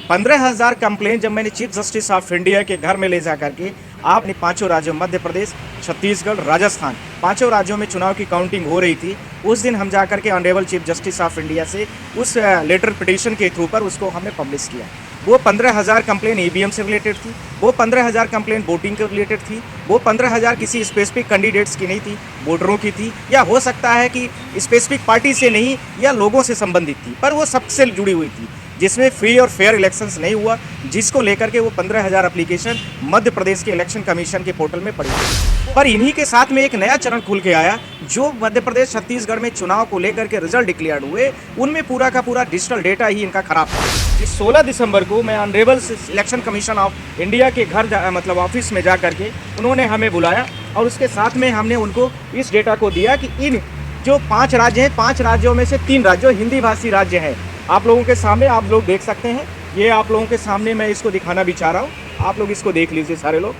15,000 complaint जब मैंने chief justice of India के घर में ले जा करके आपने पांचों राज्यों मध्य प्रदेश, छत्तीसगढ़, राजस्थान पांचों राज्यों में चुनाव की काउंटिंग हो रही थी। उस दिन हम जा करके honourable chief justice of India से उस लेटर पिटीशन के थ्रू पर उसको हमने पब्लिश किया। वो 15,000 कंप्लेंट ईवीएम से रिलेटेड थी, वो 15,000 कंप्लेंट वोटिंग के रिलेटेड थी, वो 15,000 किसी स्पेसिफिक कैंडिडेट्स की नहीं थी, वोटरों की थी, या हो सकता है कि स्पेसिफिक पार्टी से नहीं या लोगों से संबंधित थी, पर वो सबसे जुड़ी हुई थी, जिसमें फ्री और फेयर इलेक्शंस नहीं हुआ, जिसको लेकर के वो 15,000 एप्लीकेशन मध्य प्रदेश के इलेक्शन कमीशन के पोर्टल में पड़ी थी। पर इन्हीं के साथ में एक नया चरण खुल के आया, जो मध्य प्रदेश छत्तीसगढ़ में चुनाव को लेकर के रिजल्ट डिक्लेयर हुए, उनमें पूरा का पूरा डिजिटल डेटा ही इनका खराब था। इस 16 दिसंबर को मैं honourable election commission of India के घर मतलब ऑफिस में जा करके उन्होंने हमें बुलाया और उसके साथ में हमने उनको इस डेटा को दिया कि इन जो 5 राज्य हैं, 5 राज्यों में से 3 राज्यों हिंदी भाषी राज्य हैं। आप लोगों के सामने आप लोग देख सकते हैं, ये आप लोगों के सामने मैं इसको दिखाना भी चाह रहा हूँ, आप लोग इसको देख लीजिए सारे लोग।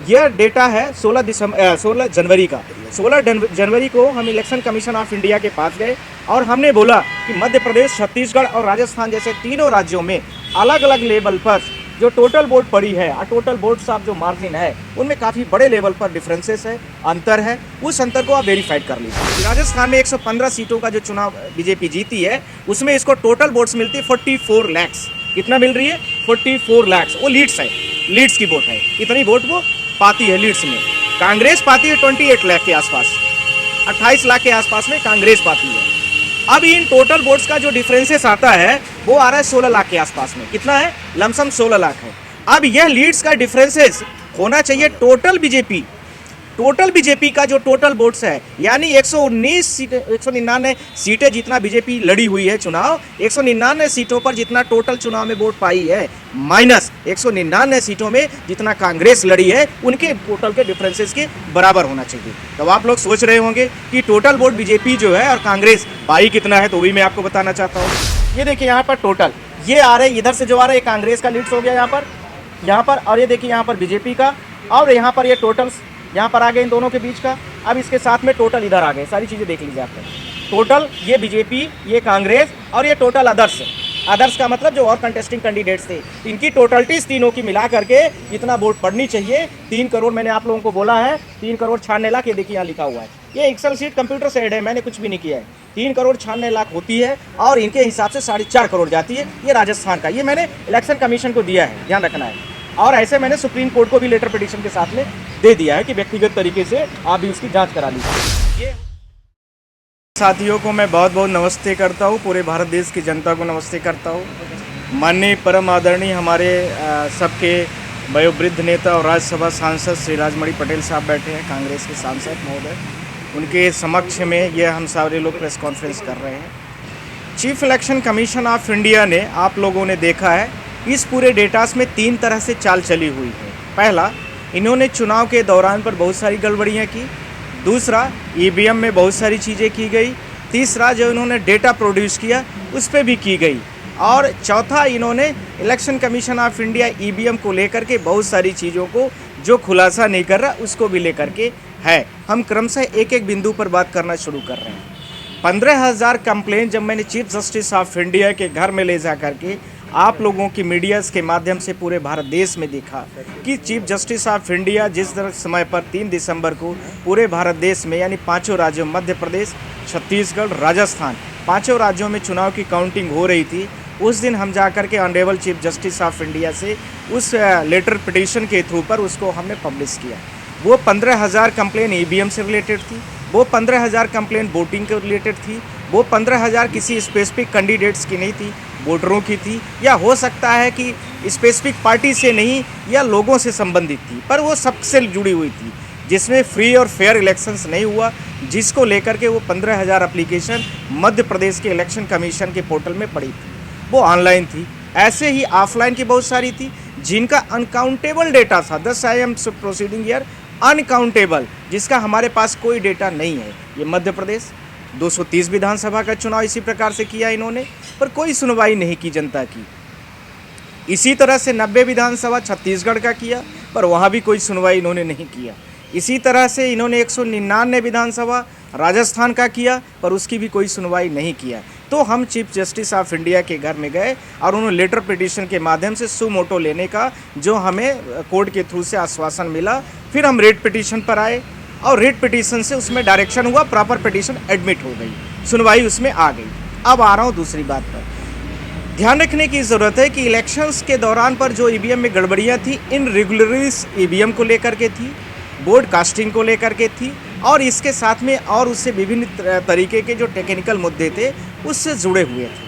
यह डेटा है 16 जनवरी का। 16 जनवरी को हम इलेक्शन कमीशन ऑफ इंडिया के पास गए और हमने बोला कि मध्य प्रदेश, छत्तीसगढ़ और राजस्थान जैसे तीनों राज्यों में अलग अलग लेवल पर जो टोटल वोट पड़ी है और टोटल वोट्स ऑफ जो मार्जिन है, उनमें काफ़ी बड़े लेवल पर डिफरेंसेस है, अंतर है। उस अंतर को आप वेरीफाइड कर लीजिए। राजस्थान में 115 सीटों का जो चुनाव बीजेपी जीती है, उसमें इसको टोटल वोट्स मिलती है 44 लाख। कितना मिल रही है? 44 लाख। वो लीड्स है, लीड्स की वोट है, इतनी वोट वो पाती है लीड्स में। कांग्रेस पाती है 28 लाख के आसपास, 28 लाख के आसपास में कांग्रेस पाती है। अब इन टोटल वोट्स का जो डिफरेंसेस आता है वो आ रहा है 16 लाख के आसपास में। कितना है? लमसम 16 लाख है। अब यह लीड्स का डिफरेंसेस होना चाहिए टोटल बीजेपी का जो टोटल वोट्स है, यानी 199 सीटें जितना बीजेपी लड़ी हुई है चुनाव, 199 सीटों पर जितना टोटल चुनाव में वोट पाई है, माइनस 199 सीटों में जितना कांग्रेस लड़ी है, उनके टोटल के डिफरेंसेस के बराबर होना चाहिए। तो आप लोग सोच रहे होंगे कि टोटल वोट बीजेपी जो है और कांग्रेस पाई कितना है, तो भी मैं आपको बताना चाहता हूँ। ये देखिए यहाँ पर टोटल ये आ रहे, इधर से जो आ रहा है कांग्रेस का लीड्स हो गया यहाँ पर, और ये देखिए यहाँ पर बीजेपी का, और यहाँ पर ये टोटल्स यहाँ पर आ गए इन दोनों के बीच का। अब इसके साथ में टोटल इधर आ गए, सारी चीज़ें देख लीजिए आपने। टोटल ये बीजेपी, ये कांग्रेस और ये टोटल अदर्स का मतलब जो और कंटेस्टिंग कैंडिडेट्स थे, इनकी टोटलिटीज तीनों की मिला करके जितना वोट पड़नी चाहिए 3 करोड़, मैंने आप लोगों को बोला है 3 करोड़ 96 लाख। ये देखिए यहाँ लिखा हुआ है, ये एक्सेल शीट कंप्यूटर से ऐड है, मैंने कुछ भी नहीं किया है। 3 करोड़ 96 लाख होती है और इनके हिसाब से 4.5 करोड़ जाती है। ये राजस्थान का, ये मैंने इलेक्शन कमीशन को दिया है, ध्यान रखना है। और ऐसे मैंने सुप्रीम कोर्ट को भी लेटर पिटीशन के साथ में दे दिया है कि व्यक्तिगत तरीके से आप भी उसकी जांच करा लीजिए। साथियों को मैं बहुत बहुत नमस्ते करता हूँ, पूरे भारत देश की जनता को नमस्ते करता हूँ। माननीय परम आदरणीय हमारे सबके वयोवृद्ध नेता और राज्यसभा सांसद श्री राजमणि पटेल साहब बैठे हैं, कांग्रेस के सांसद महोदय, उनके समक्ष में ये हम सारे लोग प्रेस कॉन्फ्रेंस कर रहे हैं। Chief election commission of India ने, आप लोगों ने देखा है, इस पूरे डेटास में 3 तरह से चाल चली हुई है। पहला, इन्होंने चुनाव के दौरान पर बहुत सारी गड़बड़ियाँ की। दूसरा, ईवीएम में बहुत सारी चीज़ें की गई। तीसरा, जो इन्होंने डेटा प्रोड्यूस किया उस पर भी की गई। और चौथा, इन्होंने election commission of India EVM को लेकर के बहुत सारी चीज़ों को जो खुलासा नहीं कर रहा उसको भी लेकर के है। हम क्रमशः एक एक बिंदु पर बात करना शुरू कर रहे हैं। 15,000 कंप्लेंट जब मैंने चीफ जस्टिस ऑफ इंडिया के घर में ले जा करके आप लोगों की मीडियाज़ के माध्यम से पूरे भारत देश में देखा कि चीफ जस्टिस ऑफ इंडिया जिस समय पर 3 दिसंबर को पूरे भारत देश में, यानी पांचों राज्यों मध्य प्रदेश, छत्तीसगढ़, राजस्थान पांचों राज्यों में चुनाव की काउंटिंग हो रही थी, उस दिन हम जा कर के honourable chief justice of India से उस लेटर पिटीशन के थ्रू पर उसको हमने पब्लिश किया। वो 15,000 कंप्लेंट ईवीएम से रिलेटेड थी, वो 15,000 कंप्लेंट वोटिंग के रिलेटेड थी, वो 15,000 किसी स्पेसिफिक कैंडिडेट्स की नहीं थी, वोटरों की थी, या हो सकता है कि स्पेसिफिक पार्टी से नहीं या लोगों से संबंधित थी, पर वो सबसे जुड़ी हुई थी, जिसमें फ्री और फेयर इलेक्शंस नहीं हुआ, जिसको लेकर के वो 15,000 एप्लीकेशन मध्य प्रदेश के इलेक्शन कमीशन के पोर्टल में पड़ी थी। वो ऑनलाइन थी, ऐसे ही ऑफलाइन की बहुत सारी थी जिनका अनकाउंटेबल डेटा था। दस I am proceeding here uncountable, जिसका हमारे पास कोई डेटा नहीं है। ये मध्य प्रदेश 230 विधानसभा का चुनाव इसी प्रकार से किया इन्होंने, पर कोई सुनवाई नहीं की जनता की। इसी तरह से 90 विधानसभा छत्तीसगढ़ का किया, पर वहाँ भी कोई सुनवाई इन्होंने नहीं किया। इसी तरह से इन्होंने 199 विधानसभा राजस्थान का किया, पर उसकी भी कोई सुनवाई नहीं किया। तो हम चीफ जस्टिस ऑफ इंडिया के घर में गए और उन्होंने लेटर पिटीशन के माध्यम से सुमोटो लेने का जो हमें कोर्ट के थ्रू से आश्वासन मिला। फिर हम रेट पिटीशन पर आए और रेट पिटीशन से उसमें डायरेक्शन हुआ, प्रॉपर पिटीशन एडमिट हो गई, सुनवाई उसमें आ गई। अब आ रहा हूँ दूसरी बात पर। ध्यान रखने की ज़रूरत है कि इलेक्शंस के दौरान पर जो ईवीएम में गड़बड़ियाँ थी, इन रेगुलरीज ईवीएम को लेकर के थी, बोर्ड कास्टिंग को लेकर के थी और इसके साथ में और उससे विभिन्न तरीके के जो टेक्निकल मुद्दे थे उससे जुड़े हुए थे।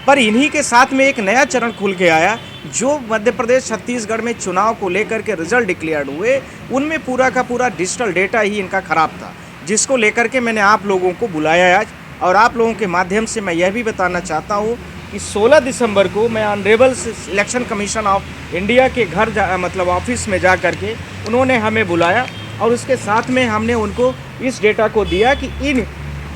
पर इन्हीं के साथ में एक नया चरण खुल के आया, जो मध्य प्रदेश छत्तीसगढ़ में चुनाव को लेकर के रिजल्ट डिक्लेयर्ड हुए, उनमें पूरा का पूरा डिजिटल डेटा ही इनका ख़राब था, जिसको लेकर के मैंने आप लोगों को बुलाया आज। और आप लोगों के माध्यम से मैं यह भी बताना चाहता हूँ कि 16 दिसंबर को मैं honourable election commission of India के घर मतलब ऑफिस में जा कर के उन्होंने हमें बुलाया और उसके साथ में हमने उनको इस डेटा को दिया कि इन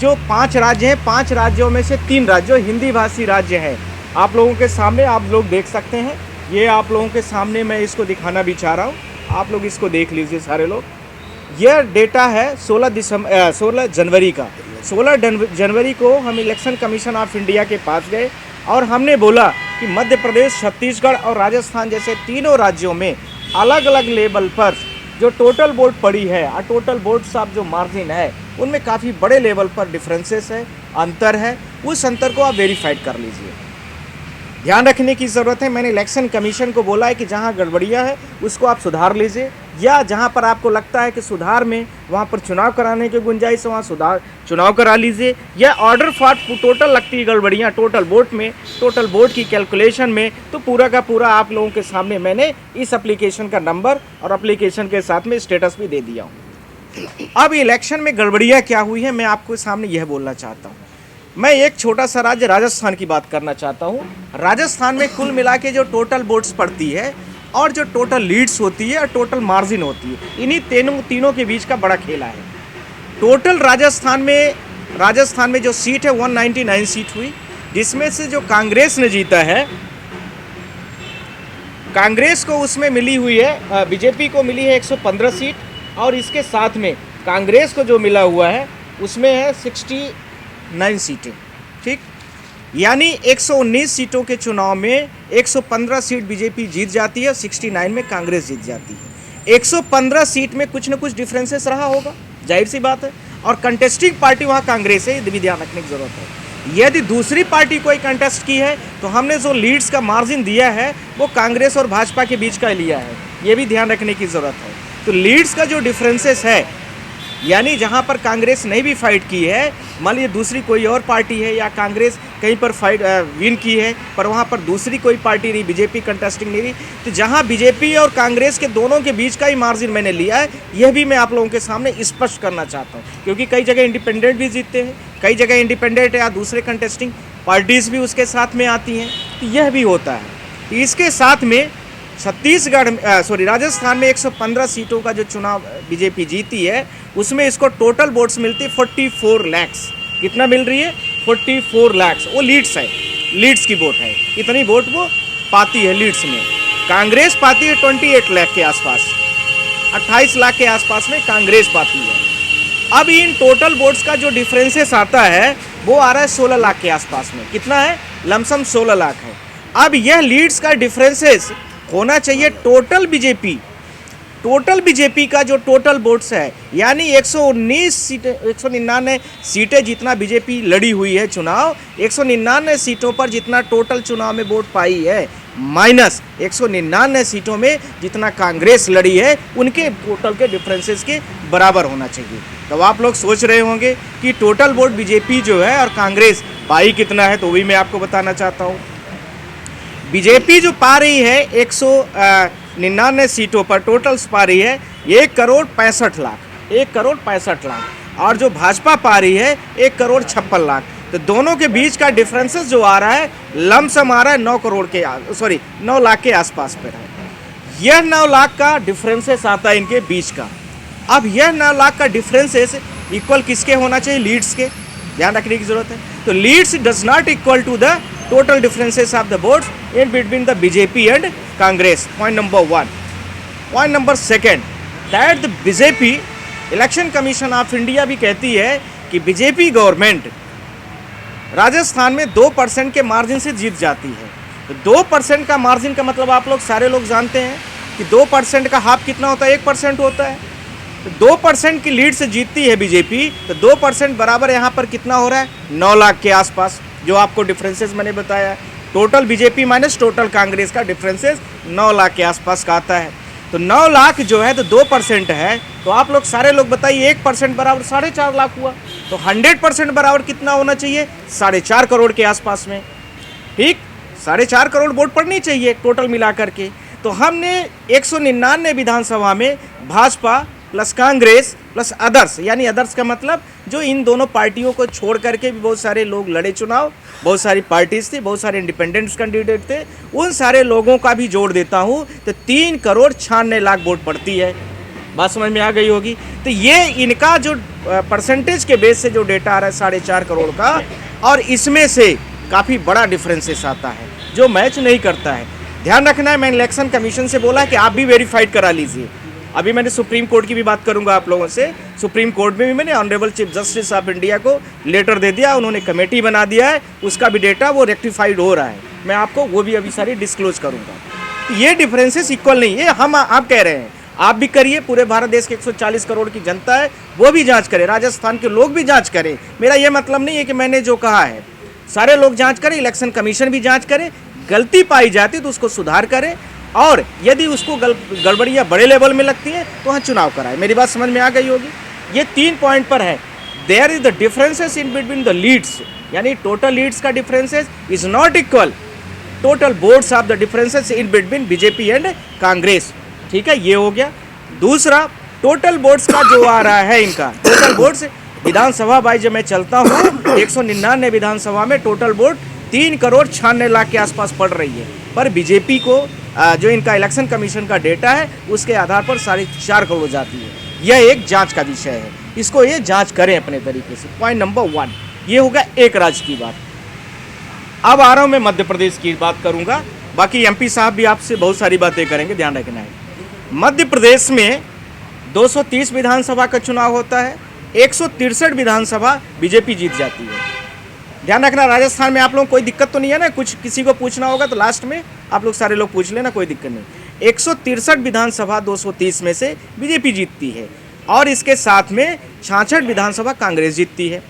जो 5 राज्य हैं, 5 राज्यों में से 3 राज्य हिंदी भाषी राज्य हैं। आप लोगों के सामने आप लोग देख सकते हैं, ये आप लोगों के सामने मैं इसको दिखाना भी चाह रहा हूँ, आप लोग इसको देख लीजिए सारे लोग। यह डेटा है 16 जनवरी का। 16 जनवरी को हम इलेक्शन कमीशन ऑफ इंडिया के पास गए और हमने बोला कि मध्य प्रदेश, छत्तीसगढ़ और राजस्थान जैसे तीनों राज्यों में अलग अलग लेवल पर जो टोटल वोट पड़ी है और टोटल वोट्स ऑफ जो मार्जिन है उनमें काफ़ी बड़े लेवल पर डिफरेंसेस है, अंतर है। उस अंतर को आप वेरीफाइड कर लीजिए। ध्यान रखने की ज़रूरत है, मैंने इलेक्शन कमीशन को बोला है कि जहां गड़बड़ियां है उसको आप सुधार लीजिए, या जहां पर आपको लगता है कि सुधार में वहां पर चुनाव कराने की गुंजाइश है वहाँ चुनाव करा लीजिए। या ऑर्डर फॉर टोटल लगती है गड़बड़ियाँ टोटल वोट में, टोटल वोट की कैलकुलेशन में, तो पूरा का पूरा आप लोगों के सामने मैंने इस एप्लीकेशन का नंबर और एप्लीकेशन के साथ में स्टेटस भी दे दिया हूँ। अब इलेक्शन में गड़बड़ियाँ क्या हुई है मैं आपको सामने यह बोलना चाहता हूँ। मैं एक छोटा सा राज्य राजस्थान की बात करना चाहता हूँ। राजस्थान में कुल मिला के जो टोटल वोट्स पड़ती है और जो टोटल लीड्स होती है और टोटल मार्जिन होती है, इन्हीं तीनों के बीच का बड़ा खेला है। टोटल राजस्थान में जो सीट है 199 सीट हुई, जिसमें से जो कांग्रेस ने जीता है, कांग्रेस को उसमें मिली हुई है, बीजेपी को मिली है 115 सीट और इसके साथ में कांग्रेस को जो मिला हुआ है उसमें है 69 सीटें। ठीक, यानी 119 सीटों के चुनाव में 115 सीट बीजेपी जीत जाती है, 69 में कांग्रेस जीत जाती है। 115 सीट में कुछ न कुछ डिफरेंसेस रहा होगा, जाहिर सी बात है, और कंटेस्टिंग पार्टी वहाँ कांग्रेस है, ये भी ध्यान रखने की जरूरत है। यदि दूसरी पार्टी कोई कंटेस्ट की है तो हमने जो लीड्स का मार्जिन दिया है वो कांग्रेस और भाजपा के बीच का लिया है, ये भी ध्यान रखने की ज़रूरत है। तो लीड्स का जो डिफरेंसेस है, यानी जहां पर कांग्रेस ने भी फाइट की है, मान लीजिए दूसरी कोई और पार्टी है या कांग्रेस कहीं पर फाइट विन की है पर वहां पर दूसरी कोई पार्टी नहीं, बीजेपी कंटेस्टिंग नहीं रही, तो जहां बीजेपी और कांग्रेस के दोनों के बीच का ही मार्जिन मैंने लिया है, यह भी मैं आप लोगों के सामने स्पष्ट करना चाहता हूं। क्योंकि कई जगह इंडिपेंडेंट भी जीतते हैं, कई जगह इंडिपेंडेंट या दूसरे कंटेस्टिंग पार्टीज भी उसके साथ में आती हैं, तो यह भी होता है। इसके साथ में राजस्थान में 115 सीटों का जो चुनाव बीजेपी जीती है उसमें इसको टोटल वोट्स मिलती 44 लाख। कितना मिल रही है? 44 लाख। वो लीड्स है, लीड्स की वोट है, इतनी वोट वो पाती है लीड्स में। कांग्रेस पाती है 28 लाख के आसपास, 28 लाख के आसपास में कांग्रेस पाती है। अब इन टोटल वोट्स का जो डिफरेंसेस आता है वो आ रहा है 16 लाख के आसपास में। कितना है? लमसम 16 लाख है। अब यह लीड्स का डिफरेंसेस होना चाहिए टोटल बीजेपी का जो टोटल वोट्स है, यानी 199 सीटें जितना बीजेपी लड़ी हुई है चुनाव, 199 सीटों पर जितना टोटल चुनाव में वोट पाई है, माइनस 199 सीटों में जितना कांग्रेस लड़ी है, उनके टोटल के डिफरेंसेस के बराबर होना चाहिए। तो आप लोग सोच रहे होंगे कि टोटल वोट बीजेपी जो है और कांग्रेस पाई कितना है, तो वही मैं आपको बताना चाहता हूँ। बीजेपी जो पा रही है 199 सीटों पर टोटल्स पा रही है 1,65 लाख, 1,65 लाख, और जो भाजपा पा रही है 1,56 लाख। तो दोनों के बीच का डिफरेंसेस जो आ रहा है लमसम आ रहा है 9 लाख के आसपास पर है। यह 9 लाख का डिफरेंसेस आता है इनके बीच का। अब यह 9 लाख का डिफरेंसेस इक्वल किसके होना चाहिए? लीड्स के, ध्यान रखने की जरूरत है। तो leads does not equal to the total differences of the votes in between the BJP and Congress. Point number 1. Point number 2, that the BJP election commission of India भी कहती है कि बीजेपी गवर्नमेंट राजस्थान में 2% के मार्जिन से जीत जाती है। तो 2% का मार्जिन का मतलब आप लोग सारे लोग जानते हैं कि 2% का हाफ कितना होता है, 1% होता है। तो 2% की लीड से जीतती है बीजेपी, तो 2% बराबर यहाँ पर कितना हो रहा है, 9 लाख के आसपास, जो आपको डिफरेंसेस मैंने बताया। Total BJP minus total Congress का डिफरेंसेस 9 लाख के आसपास का आता है। तो 9 लाख जो है तो 2% है, तो आप लोग सारे लोग बताइए 1% बराबर 4.5 लाख हुआ। तो 100% बराबर कितना होना चाहिए, 4.5 करोड़ के आसपास में। ठीक, 4.5 करोड़ वोट पड़नी चाहिए टोटल मिला करके। तो हमने 199 विधानसभा में Bhajpa plus Congress plus others, यानी अदर्स का मतलब जो इन दोनों पार्टियों को छोड़ करके भी बहुत सारे लोग लड़े चुनाव, बहुत सारी पार्टीज थी, बहुत सारे इंडिपेंडेंट्स कैंडिडेट थे, उन सारे लोगों का भी जोड़ देता हूँ तो 3 करोड़ 96 लाख वोट पड़ती है। बात समझ में आ गई होगी। तो ये इनका जो परसेंटेज के बेस से जो डेटा आ रहा है 4.5 करोड़ का, और इसमें से काफ़ी बड़ा डिफरेंसेस आता है जो मैच नहीं करता है। ध्यान रखना है, मैंने इलेक्शन कमीशन से बोला कि आप भी वेरीफाइड करा लीजिए। अभी मैंने सुप्रीम कोर्ट की भी बात करूंगा आप लोगों से। सुप्रीम कोर्ट में भी मैंने honourable chief justice of India को लेटर दे दिया, उन्होंने कमेटी बना दिया है, उसका भी डेटा वो रेक्टिफाइड हो रहा है। मैं आपको वो भी अभी सारी डिस्क्लोज करूंगा। तो ये डिफरेंसेस इक्वल नहीं है, हम आप कह रहे हैं, आप भी करिए, पूरे भारत देश के 140 करोड़ की जनता है वो भी जांच करे, राजस्थान के लोग भी जांच करें। मेरा ये मतलब नहीं है कि मैंने जो कहा है सारे लोग जांच करें, इलेक्शन कमीशन भी जांच करे, गलती पाई जाती तो उसको सुधार करें, और यदि उसको गड़बड़ियाँ बड़े लेवल में लगती हैं तो वहाँ चुनाव कराए। मेरी बात समझ में आ गई होगी। ये 3 पॉइंट पर है। There is the differences in between the leads, यानी टोटल लीड्स का differences is not equal total votes of the differences in between BJP and Congress. ठीक है, ये हो गया। दूसरा, टोटल वोट्स का जो आ रहा है, इनका टोटल वोट्स विधानसभा बाई जब मैं चलता हूँ 199 विधानसभा में टोटल वोट 3 करोड़ 96 लाख के आसपास पड़ रही है, पर बीजेपी को जो इनका इलेक्शन कमीशन का डेटा है उसके आधार पर 4.5 करोड़ जाती है। यह एक जांच का विषय है, इसको ये जांच करें अपने तरीके से। पॉइंट नंबर 1 ये होगा एक राज्य की बात। अब आ रहा हूँ मैं मध्य प्रदेश की बात करूँगा, बाकी एमपी साहब भी आपसे बहुत सारी बातें करेंगे, ध्यान रखना है। मध्य प्रदेश में 230 विधानसभा का चुनाव होता है, 163 विधानसभा बीजेपी जीत जाती है। ध्यान रखना, राजस्थान में आप लोगों को कोई दिक्कत तो नहीं है ना, कुछ किसी को पूछना होगा तो लास्ट में आप लोग सारे लोग पूछ लेना, कोई दिक्कत नहीं। 163 विधानसभा 230 में से बीजेपी जीतती है, और इसके साथ में 66 विधानसभा कांग्रेस जीतती है।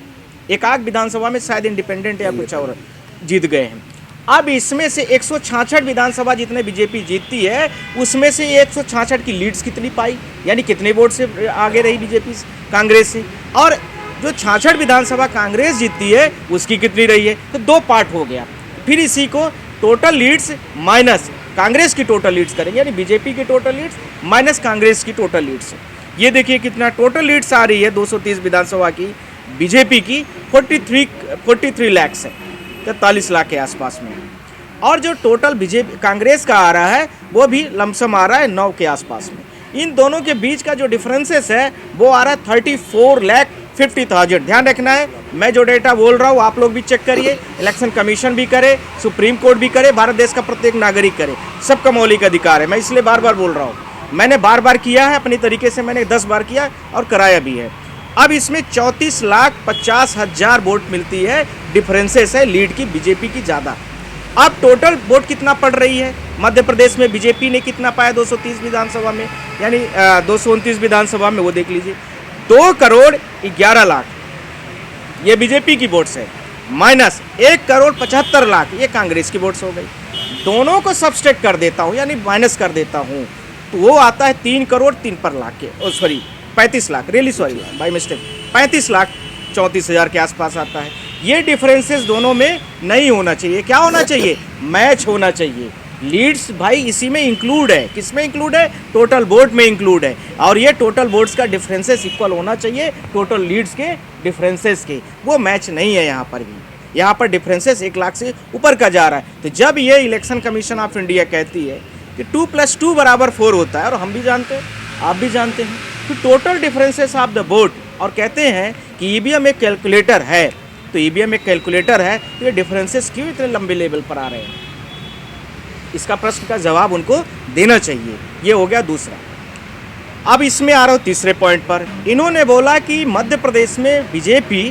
एक आध विधानसभा में शायद इंडिपेंडेंट या कुछ और जीत गए हैं। अब इसमें से 166 विधानसभा जितने बीजेपी जीतती है, उसमें से 166 की लीड्स कितनी पाई, यानी कितने वोट से आगे रही बीजेपी कांग्रेस से, और जो 66 विधानसभा कांग्रेस जीतती है उसकी कितनी रही है। तो 2 पार्ट हो गया। फिर इसी को टोटल लीड्स माइनस कांग्रेस की टोटल लीड्स करेंगे, यानी बीजेपी की टोटल लीड्स माइनस कांग्रेस की टोटल लीड्स। ये देखिए कितना टोटल लीड्स आ रही है 230 विधानसभा की, बीजेपी की 43 लाख है, 43 लाख के आसपास में। और जो टोटल बीजेपी कांग्रेस का आ रहा है वो भी लमसम आ रहा है 9 के आसपास में। इन दोनों के बीच का जो डिफरेंसेस है वो आ रहा है 34,50,000। ध्यान रखना है, मैं जो डेटा बोल रहा हूँ आप लोग भी चेक करिए, इलेक्शन कमीशन भी करे, सुप्रीम कोर्ट भी करे, भारत देश का प्रत्येक नागरिक करे, सबका मौलिक अधिकार है। मैं इसलिए बार बार बोल रहा हूँ, मैंने बार बार किया है अपनी तरीके से, मैंने 10 बार किया और कराया भी है। अब इसमें 34,50,000 वोट मिलती है, डिफरेंसेस है लीड की बीजेपी की ज़्यादा। अब टोटल वोट कितना पड़ रही है मध्य प्रदेश में, बीजेपी ने कितना पाया 230 विधानसभा में, यानी 229 विधानसभा में, वो देख लीजिए 2 करोड़ 11 लाख ये बीजेपी की वोट्स है, माइनस 1 करोड़ 75 लाख ये कांग्रेस की वोट्स हो गई। दोनों को सब्सट्रैक्ट कर देता हूँ, यानी माइनस कर देता हूँ, तो वो आता है 3 करोड़ 3 लाख के, sorry 35 lakh, really sorry by mistake, 35,34,000 के आसपास आता है। ये डिफरेंसेस दोनों में नहीं होना चाहिए। क्या होना चाहिए, मैच होना चाहिए। लीड्स भाई इसी में इंक्लूड है, किस में इंक्लूड है, टोटल वोट में इंक्लूड है, और ये टोटल वोट्स का डिफरेंसेस इक्वल होना चाहिए टोटल लीड्स के डिफरेंसेस के। वो मैच नहीं है यहाँ पर भी, यहाँ पर डिफरेंसेस 1 लाख से ऊपर का जा रहा है। तो जब ये इलेक्शन कमीशन ऑफ इंडिया कहती है कि 2 + 2 = 4 होता है, और हम भी जानते हैं, आप भी जानते हैं, तो total differences of the vote, और कहते हैं कि ईवीएम एक कैलकुलेटर है, तो ईवीएम एक कैलकुलेटर है, तो ये डिफरेंसेस क्यों इतने लंबे लेवल पर आ रहे हैं, इसका प्रश्न का जवाब उनको देना चाहिए। ये हो गया दूसरा। अब इसमें आ रहा हूँ तीसरे पॉइंट पर। इन्होंने बोला कि मध्य प्रदेश में बीजेपी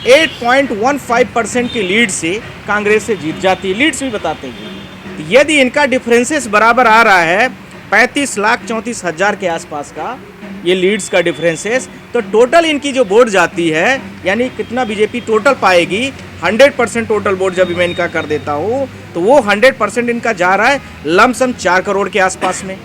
8.15% की लीड से कांग्रेस से जीत जाती है। लीड्स भी बताते हैं। तो यदि इनका डिफरेंसेस बराबर आ रहा है 35,34,000 के आसपास का, ये लीड्स का डिफरेंसेस, तो टोटल इनकी जो वोट जाती है, यानी कितना बीजेपी टोटल पाएगी, 100% टोटल वोट जब मैं इनका कर देता हूँ तो वो 100% इनका जा रहा है लमसम 4 करोड़ के आसपास में।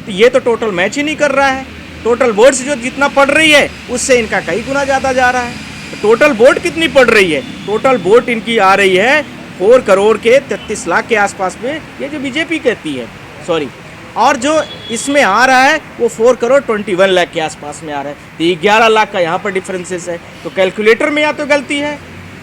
तो ये तो टोटल मैच ही नहीं कर रहा है। टोटल वोट्स जो जितना पड़ रही है उससे इनका कई गुना ज़्यादा जा रहा है। तो टोटल वोट कितनी पड़ रही है? टोटल वोट इनकी आ रही है 4 करोड़ के 33 लाख के आसपास में, ये जो बीजेपी कहती है, सॉरी, और जो इसमें आ रहा है वो 4 करोड़ 21 लाख के आसपास में आ रहा है। तो 11 लाख का यहाँ पर डिफरेंसेस है। तो कैलकुलेटर में या तो गलती है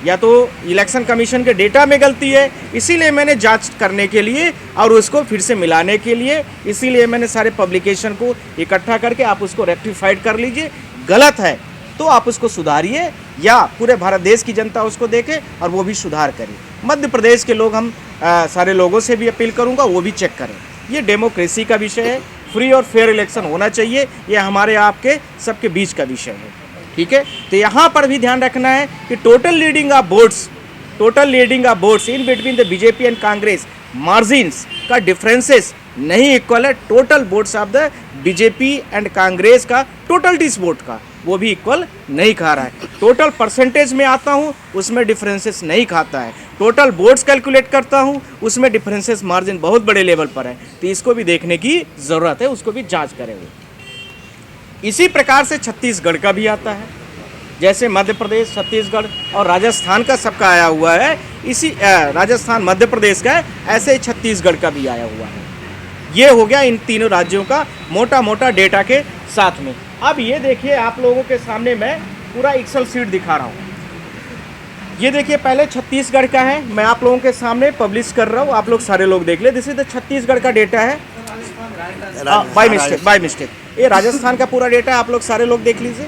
या तो इलेक्शन कमीशन के डेटा में गलती है। इसीलिए मैंने जांच करने के लिए और उसको फिर से मिलाने के लिए, इसीलिए मैंने सारे पब्लिकेशन को इकट्ठा करके आप उसको रेक्टिफाइड कर लीजिए। गलत है तो आप उसको सुधारिए या पूरे भारत देश की जनता उसको देखे और वो भी सुधार करे। मध्य प्रदेश के लोग, हम सारे लोगों से भी अपील करूँगा वो भी चेक करें। ये डेमोक्रेसी का विषय है, फ्री और फेयर इलेक्शन होना चाहिए, ये हमारे आपके सबके बीच का विषय है। ठीक है, तो यहाँ पर भी ध्यान रखना है कि total leading of votes in between the BJP and Congress margins का डिफरेंसेस नहीं इक्वल है। Total votes of the BJP and Congress का टोटल डिस वोट का वो भी इक्वल नहीं खा रहा है। टोटल परसेंटेज में आता हूँ उसमें डिफरेंसेस नहीं खाता है। टोटल वोट्स कैलकुलेट करता हूँ उसमें डिफरेंसेस मार्जिन बहुत बड़े लेवल पर है। तो इसको भी देखने की ज़रूरत है, उसको भी जांच करेंगे। इसी प्रकार से छत्तीसगढ़ का भी आता है, जैसे मध्य प्रदेश, छत्तीसगढ़ और राजस्थान का सबका आया हुआ है। इसी राजस्थान मध्य प्रदेश का है, ऐसे ही छत्तीसगढ़ का भी आया हुआ है। ये हो गया इन तीनों राज्यों का मोटा मोटा डेटा के साथ में। अब ये देखिए, आप लोगों के सामने मैं पूरा एक्सेल शीट दिखा रहा हूँ। ये देखिए, पहले छत्तीसगढ़ का है, मैं आप लोगों के सामने पब्लिश कर रहा हूँ, आप लोग सारे लोग देख ले। दिस इज द छत्तीसगढ़ का डेटा है। बाय मिस्टेक ये राजस्थान का पूरा डेटा है, आप लोग सारे लोग देख लीजिए।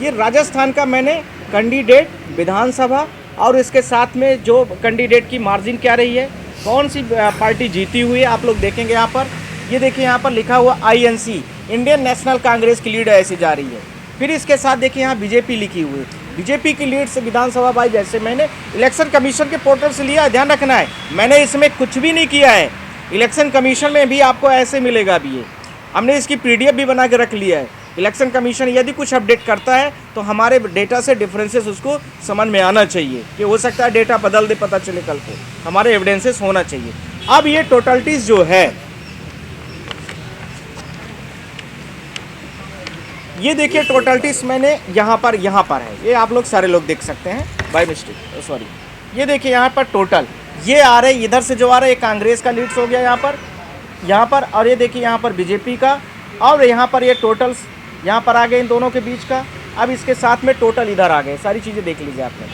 ये राजस्थान का मैंने कैंडिडेट, विधानसभा और इसके साथ में जो कैंडिडेट की मार्जिन क्या रही है, कौन सी पार्टी जीती हुई है, आप लोग देखेंगे यहाँ पर। ये देखिए, यहाँ पर लिखा हुआ INC, इंडियन नेशनल कांग्रेस की लीड ऐसे जा रही है। फिर इसके साथ देखिए यहाँ बीजेपी लिखी हुई है, बीजेपी की लीड से विधानसभा बाई, जैसे मैंने इलेक्शन कमीशन के पोर्टल से लिया है, ध्यान रखना है मैंने इसमें कुछ भी नहीं किया है। इलेक्शन कमीशन में भी आपको ऐसे मिलेगा भी, ये हमने इसकी PDF भी बना के रख लिया है। इलेक्शन कमीशन यदि कुछ अपडेट करता है तो हमारे डेटा से डिफरेंसेस उसको समझ में आना चाहिए कि हो सकता है डेटा बदल दे, पता चले कल को, हमारे एविडेंसेस होना चाहिए। अब ये टोटलिटीज जो है, ये देखिए टोटलिटीज मैंने यहाँ पर है, ये आप लोग सारे लोग देख सकते हैं, बाय मिस्टेक सॉरी। ये देखिए यहाँ पर टोटल ये आ रहे, इधर से जो आ रहा है ये कांग्रेस का लीड्स हो गया यहाँ पर, और ये देखिए यहाँ पर बीजेपी का, और यहाँ पर ये टोटल्स यहाँ पर आ गए इन दोनों के बीच का। अब इसके साथ में टोटल इधर आ गए, सारी चीज़ें देख लीजिए आपने।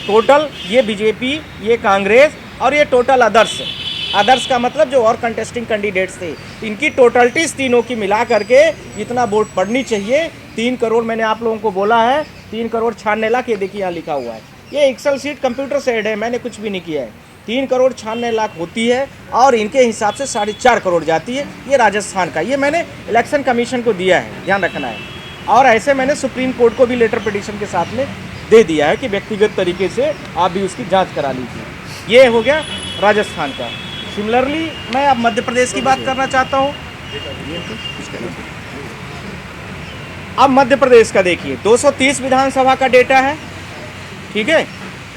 टोटल ये बीजेपी, ये कांग्रेस और ये टोटल अदर्स का मतलब जो और कंटेस्टिंग कैंडिडेट्स थे, इनकी टोटलिटीज तीनों की मिला करके इतना वोट पड़नी चाहिए। 3 करोड़ मैंने आप लोगों को बोला है, 3 करोड़ 96 लाख, ये देखिए यहाँ लिखा हुआ है। ये एक्सेल शीट कंप्यूटर से ऐड है, मैंने कुछ भी नहीं किया है। 3 करोड़ 96 लाख होती है और इनके हिसाब से 4.5 करोड़ जाती है। ये राजस्थान का, ये मैंने इलेक्शन कमीशन को दिया है, ध्यान रखना है। और ऐसे मैंने सुप्रीम कोर्ट को भी लेटर पिटीशन के साथ में दे दिया है कि व्यक्तिगत तरीके से आप भी उसकी जांच करा लीजिए। ये हो गया राजस्थान का। सिमिलरली मैं अब मध्य प्रदेश की बात करना चाहता हूँ। अब मध्य प्रदेश का देखिए, 230 विधानसभा का डेटा है, ठीक है।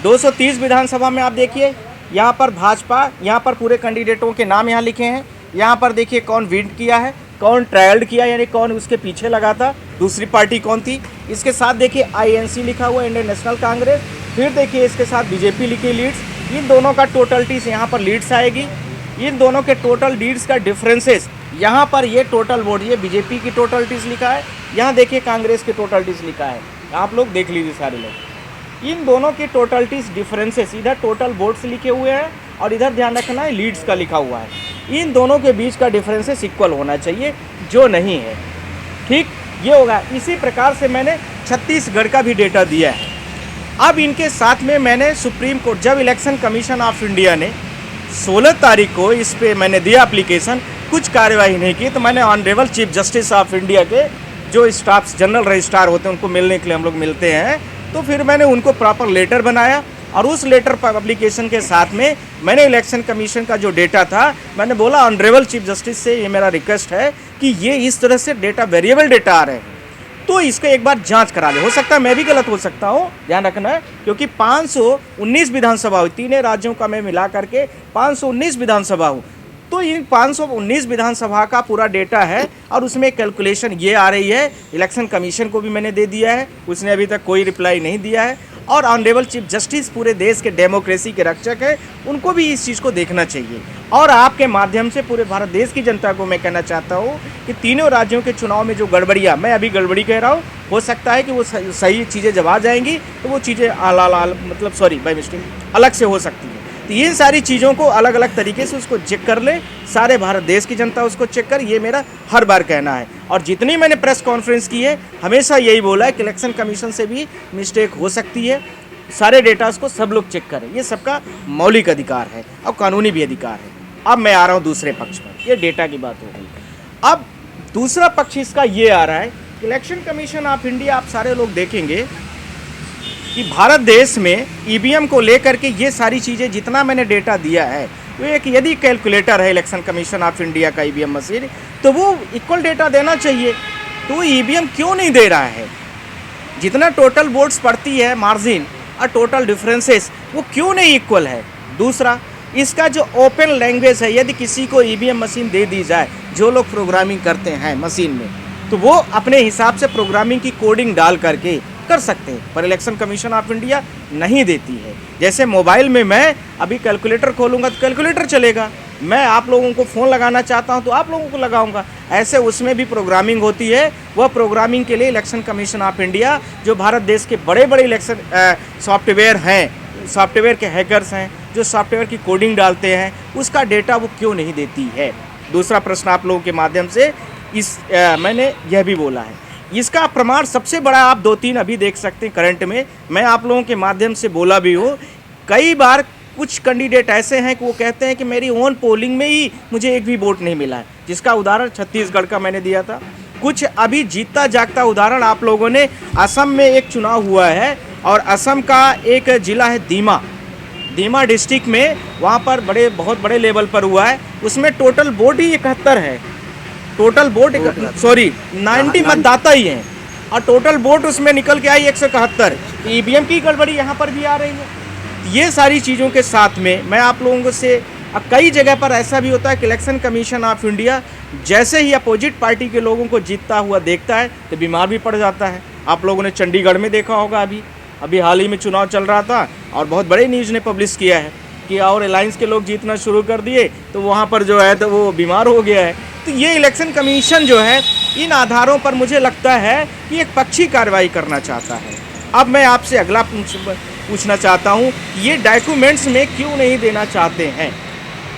230 विधानसभा में आप देखिए यहाँ पर भाजपा, यहाँ पर पूरे कैंडिडेटों के नाम यहाँ लिखे हैं। यहाँ पर देखिए कौन विन किया है, कौन ट्रायल्ड किया, यानी कौन उसके पीछे लगा था, दूसरी पार्टी कौन थी। इसके साथ देखिए INC लिखा हुआ, इंडियन नेशनल कांग्रेस। फिर देखिए इसके साथ बीजेपी लिखी लीड्स। इन दोनों का टोटलिटीज यहाँ पर लीड्स आएगी। इन दोनों के टोटल लीड्स का डिफरेंसेस यहाँ पर, ये टोटल वोट, ये बीजेपी की टोटलिटीज लिखा है, यहाँ देखिए कांग्रेस की टोटलिटीज लिखा है। आप लोग देख लीजिए सारे लोग, इन दोनों की टोटलिटीज डिफरेंसेस, इधर टोटल वोट्स लिखे हुए हैं और इधर ध्यान रखना है लीड्स का लिखा हुआ है। इन दोनों के बीच का डिफरेंसेस इक्वल होना चाहिए, जो नहीं है, ठीक, ये होगा। इसी प्रकार से मैंने छत्तीसगढ़ का भी डेटा दिया है। अब इनके साथ में मैंने सुप्रीम कोर्ट, जब इलेक्शन कमीशन ऑफ इंडिया ने 16 तारीख को इस पे मैंने दिया एप्लीकेशन, कुछ कार्यवाही नहीं की, तो मैंने honourable chief justice of India के जो स्टाफ जनरल रजिस्ट्रार होते हैं उनको मिलने के लिए हम लोग मिलते हैं, तो फिर मैंने उनको प्रॉपर लेटर बनाया और उस लेटर पब्लिकेशन के साथ में मैंने इलेक्शन कमीशन का जो डेटा था, मैंने बोला ऑनरेबल चीफ जस्टिस से ये मेरा रिक्वेस्ट है कि ये इस तरह से डेटा वेरिएबल डेटा आ रहे हैं, तो इसको एक बार जांच करा ले। हो सकता है मैं भी गलत हो सकता हूँ, ध्यान रखना है, क्योंकि 519 विधानसभा हुई, तीनों राज्यों का मैं मिला करके 519 विधानसभा हूँ, तो ये 519 विधानसभा का पूरा डेटा है और उसमें कैलकुलेशन ये आ रही है। इलेक्शन कमीशन को भी मैंने दे दिया है, उसने अभी तक कोई रिप्लाई नहीं दिया है। और ऑनरेबल चीफ जस्टिस पूरे देश के डेमोक्रेसी के रक्षक है, उनको भी इस चीज़ को देखना चाहिए। और आपके माध्यम से पूरे भारत देश की जनता को मैं कहना चाहता हूँ कि तीनों राज्यों के चुनाव में जो गड़बड़ियाँ, मैं अभी गड़बड़ी कह रहा हूँ, हो सकता है कि वो सही चीज़ें जब आ जाएंगी तो वो चीज़ें बाय मिस्टेक अलग से हो सकती है। तो ये सारी चीज़ों को अलग अलग तरीके से उसको चेक कर ले, सारे भारत देश की जनता उसको चेक कर, ये मेरा हर बार कहना है। और जितनी मैंने प्रेस कॉन्फ्रेंस की है हमेशा यही बोला है कि इलेक्शन कमीशन से भी मिस्टेक हो सकती है, सारे डेटास को सब लोग चेक करें, ये सबका मौलिक अधिकार है और कानूनी भी अधिकार है। अब मैं आ रहा हूँ दूसरे पक्ष पर, ये डेटा की बात हो गई। अब दूसरा पक्ष इसका ये आ रहा है, इलेक्शन कमीशन ऑफ इंडिया, आप सारे लोग देखेंगे कि भारत देश में ईवीएम को लेकर के ये सारी चीज़ें जितना मैंने डेटा दिया है, तो एक यदि कैलकुलेटर है इलेक्शन कमीशन ऑफ इंडिया का ईवीएम मशीन, तो वो इक्वल डेटा देना चाहिए, तो वो ईवीएम क्यों नहीं दे रहा है? जितना टोटल वोट्स पड़ती है मार्जिन और टोटल डिफरेंसेस, वो क्यों नहीं इक्वल है? दूसरा, इसका जो ओपन लैंग्वेज है, यदि किसी को ईवीएम मशीन दे दी जाए, जो लोग प्रोग्रामिंग करते हैं मशीन में, तो वो अपने हिसाब से प्रोग्रामिंग की कोडिंग डाल करके कर सकते हैं, पर इलेक्शन कमीशन ऑफ इंडिया नहीं देती है। जैसे मोबाइल में मैं अभी कैलकुलेटर खोलूँगा तो कैलकुलेटर चलेगा, मैं आप लोगों को फ़ोन लगाना चाहता हूं तो आप लोगों को लगाऊंगा, ऐसे उसमें भी प्रोग्रामिंग होती है। वह प्रोग्रामिंग के लिए इलेक्शन कमीशन ऑफ इंडिया, जो भारत देश के बड़े बड़े इलेक्शन सॉफ्टवेयर हैं, सॉफ्टवेयर के हैकर्स हैं, जो सॉफ्टवेयर की कोडिंग डालते हैं, उसका डेटा वो क्यों नहीं देती है? दूसरा प्रश्न आप लोगों के माध्यम से मैंने यह भी बोला है, इसका प्रमाण सबसे बड़ा आप 2-3 अभी देख सकते हैं करंट में, मैं आप लोगों के माध्यम से बोला भी हूँ। कई बार कुछ कैंडिडेट ऐसे हैं कि वो कहते हैं कि मेरी ओन पोलिंग में ही मुझे एक भी वोट नहीं मिला है, जिसका उदाहरण छत्तीसगढ़ का मैंने दिया था। कुछ अभी जीता जागता उदाहरण आप लोगों ने, असम में एक चुनाव हुआ है और असम का एक ज़िला है दीमा डिस्ट्रिक्ट में, वहाँ पर बहुत बड़े लेवल पर हुआ है, उसमें टोटल वोट ही 71 है, टोटल वोट 90 मतदाता ही हैं और टोटल वोट उसमें निकल के आई 171। ईवीएम की गड़बड़ी यहाँ पर भी आ रही है। ये सारी चीज़ों के साथ में मैं आप लोगों से, कई जगह पर ऐसा भी होता है कि इलेक्शन कमीशन ऑफ इंडिया जैसे ही अपोजिट पार्टी के लोगों को जीतता हुआ देखता है तो बीमार भी पड़ जाता है। आप लोगों ने चंडीगढ़ में देखा होगा, अभी हाल ही में चुनाव चल रहा था और बहुत बड़े न्यूज़ ने पब्लिश किया है कि और अलायंस के लोग जीतना शुरू कर दिए तो वहाँ पर जो है तो वो बीमार हो गया है। तो ये इलेक्शन कमीशन जो है, इन आधारों पर मुझे लगता है कि एक पक्षी कार्रवाई करना चाहता है। अब मैं आपसे अगला पूछना चाहता हूँ, ये डॉक्यूमेंट्स में क्यों नहीं देना चाहते हैं?